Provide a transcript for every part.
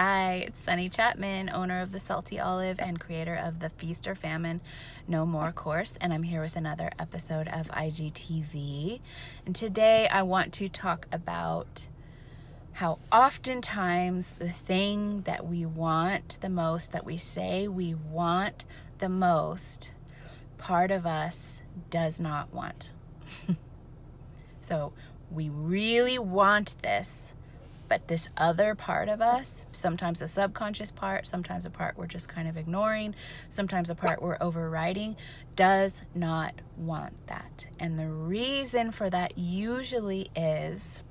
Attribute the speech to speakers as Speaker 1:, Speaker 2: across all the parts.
Speaker 1: Hi, it's Sunny Chapman, owner of the Salty Olive and creator of the Feast or Famine No More course, and I'm here with another episode of IGTV. And today I want to talk about how oftentimes the thing that we want the most, that we say we want the most, part of us does not want. So we really want this, but this other part of us, sometimes a subconscious part, sometimes a part we're just kind of ignoring, sometimes a part we're overriding, does not want that. And the reason for that usually is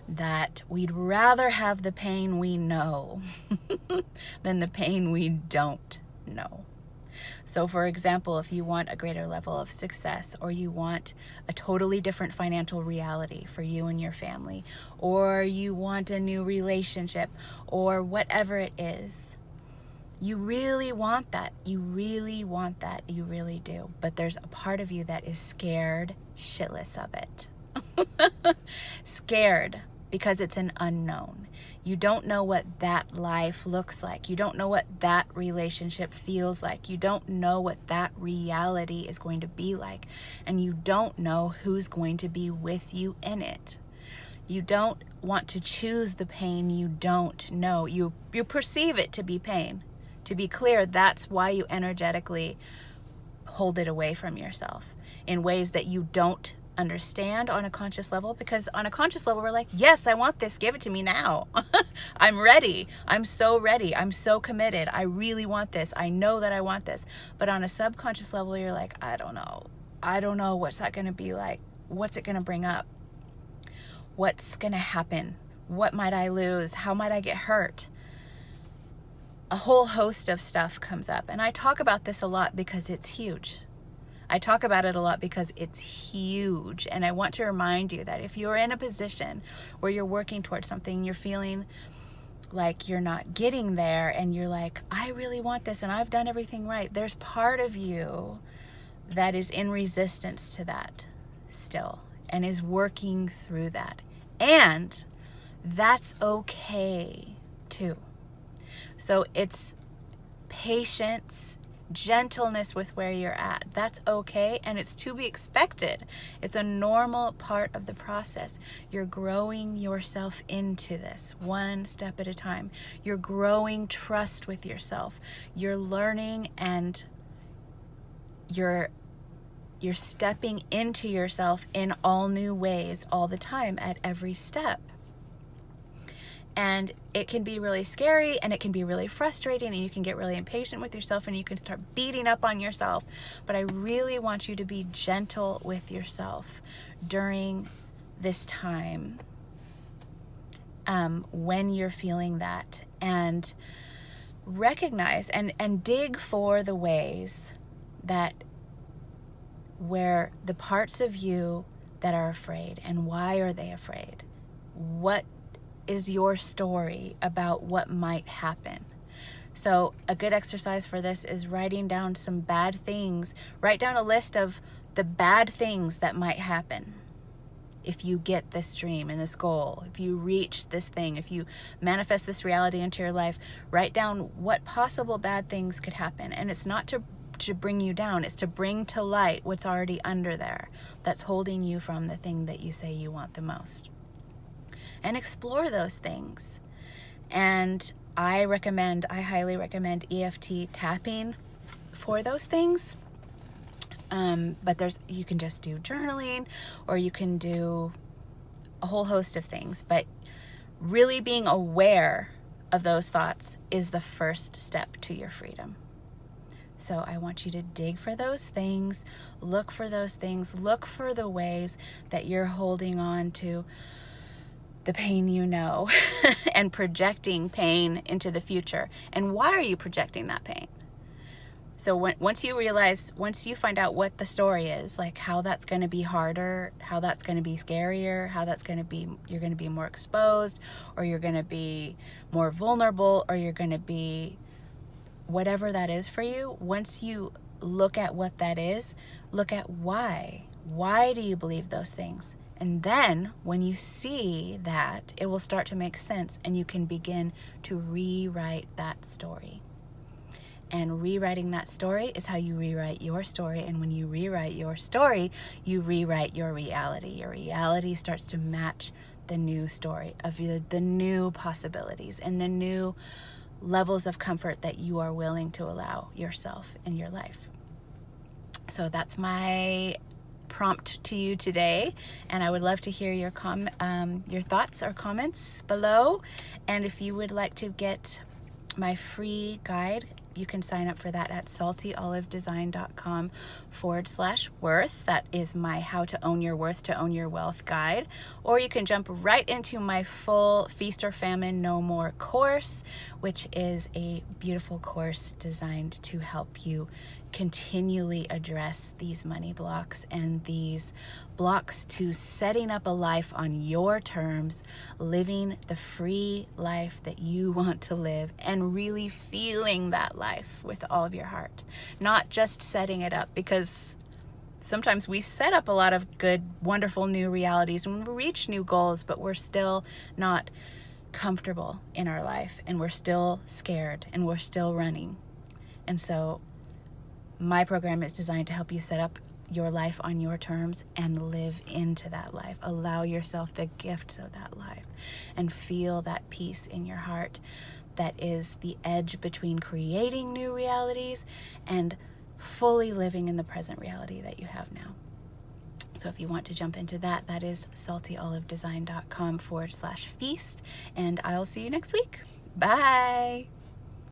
Speaker 1: that we'd rather have the pain we know than the pain we don't know. So for example, if you want a greater level of success, or you want a totally different financial reality for you and your family, or you want a new relationship, or whatever it is, you really want that. You really want that. You really do. But there's a part of you that is scared shitless of it. Scared because it's an unknown. You don't know what that life looks like. You don't know what that relationship feels like. You don't know what that reality is going to be like. And you don't know who's going to be with you in it. You don't want to choose the pain you don't know. You perceive it to be pain. To be clear, that's why you energetically hold it away from yourself in ways that you don't understand on a conscious level, because on a conscious level we're like, yes, I want this, give it to me now. I'm ready, I'm so ready, I'm so committed, I really want this, I know that I want this. But on a subconscious level you're like, I don't know what's that going to be like, what's it going to bring up, what's going to happen, what might I lose, how might I get hurt. A whole host of stuff comes up, and I talk about this a lot because it's huge. I talk about it a lot because it's huge, and I want to remind you that if you're in a position where you're working towards something, you're feeling like you're not getting there, and you're like, I really want this and I've done everything right, there's part of you that is in resistance to that still and is working through that. And that's okay too. So it's patience, gentleness with where you're at. That's okay, and it's to be expected. It's a normal part of the process. You're growing yourself into this one step at a time. You're growing trust with yourself. You're learning, and you're stepping into yourself in all new ways all the time at every step. And it can be really scary, and it can be really frustrating, and you can get really impatient with yourself, and you can start beating up on yourself. But I really want you to be gentle with yourself during this time, when you're feeling that, and recognize and dig for the ways that where the parts of you that are afraid, and why are they afraid? What is your story about what might happen? So a good exercise for this is writing down some bad things. Write down a list of the bad things that might happen if you get this dream and this goal, if you reach this thing, if you manifest this reality into your life. Write down what possible bad things could happen. And it's not to bring you down, it's to bring to light what's already under there that's holding you from the thing that you say you want the most. And explore those things. And I highly recommend EFT tapping for those things. But you can just do journaling, or you can do a whole host of things. But really being aware of those thoughts is the first step to your freedom. So I want you to dig for those things, look for those things, look for the ways that you're holding on to the pain you know and projecting pain into the future. And why are you projecting that pain? So once you find out what the story is, like how that's going to be harder, how that's going to be scarier, how that's going to be, you're going to be more exposed, or you're going to be more vulnerable, or you're going to be whatever that is for you. Once you look at what that is, look at why. Why do you believe those things? And then when you see that, it will start to make sense and you can begin to rewrite that story. And rewriting that story is how you rewrite your story. And when you rewrite your story, you rewrite your reality. Your reality starts to match the new story of the new possibilities and the new levels of comfort that you are willing to allow yourself in your life. So that's my prompt to you today, and I would love to hear your thoughts or comments below. And if you would like to get my free guide, you can sign up for that at saltyolivedesign.com/worth. That is my How to Own Your Worth to Own Your Wealth guide. Or you can jump right into my full Feast or Famine No More course, which is a beautiful course designed to help you continually address these money blocks and these blocks to setting up a life on your terms, living the free life that you want to live, and really feeling that life with all of your heart. Not just setting it up, because sometimes we set up a lot of good, wonderful new realities and we reach new goals, but we're still not comfortable in our life and we're still scared and we're still running. And so my program is designed to help you set up your life on your terms and live into that life. Allow yourself the gift of that life and feel that peace in your heart that is the edge between creating new realities and fully living in the present reality that you have now. So if you want to jump into that, that is saltyolivedesign.com/feast. And I'll see you next week. Bye.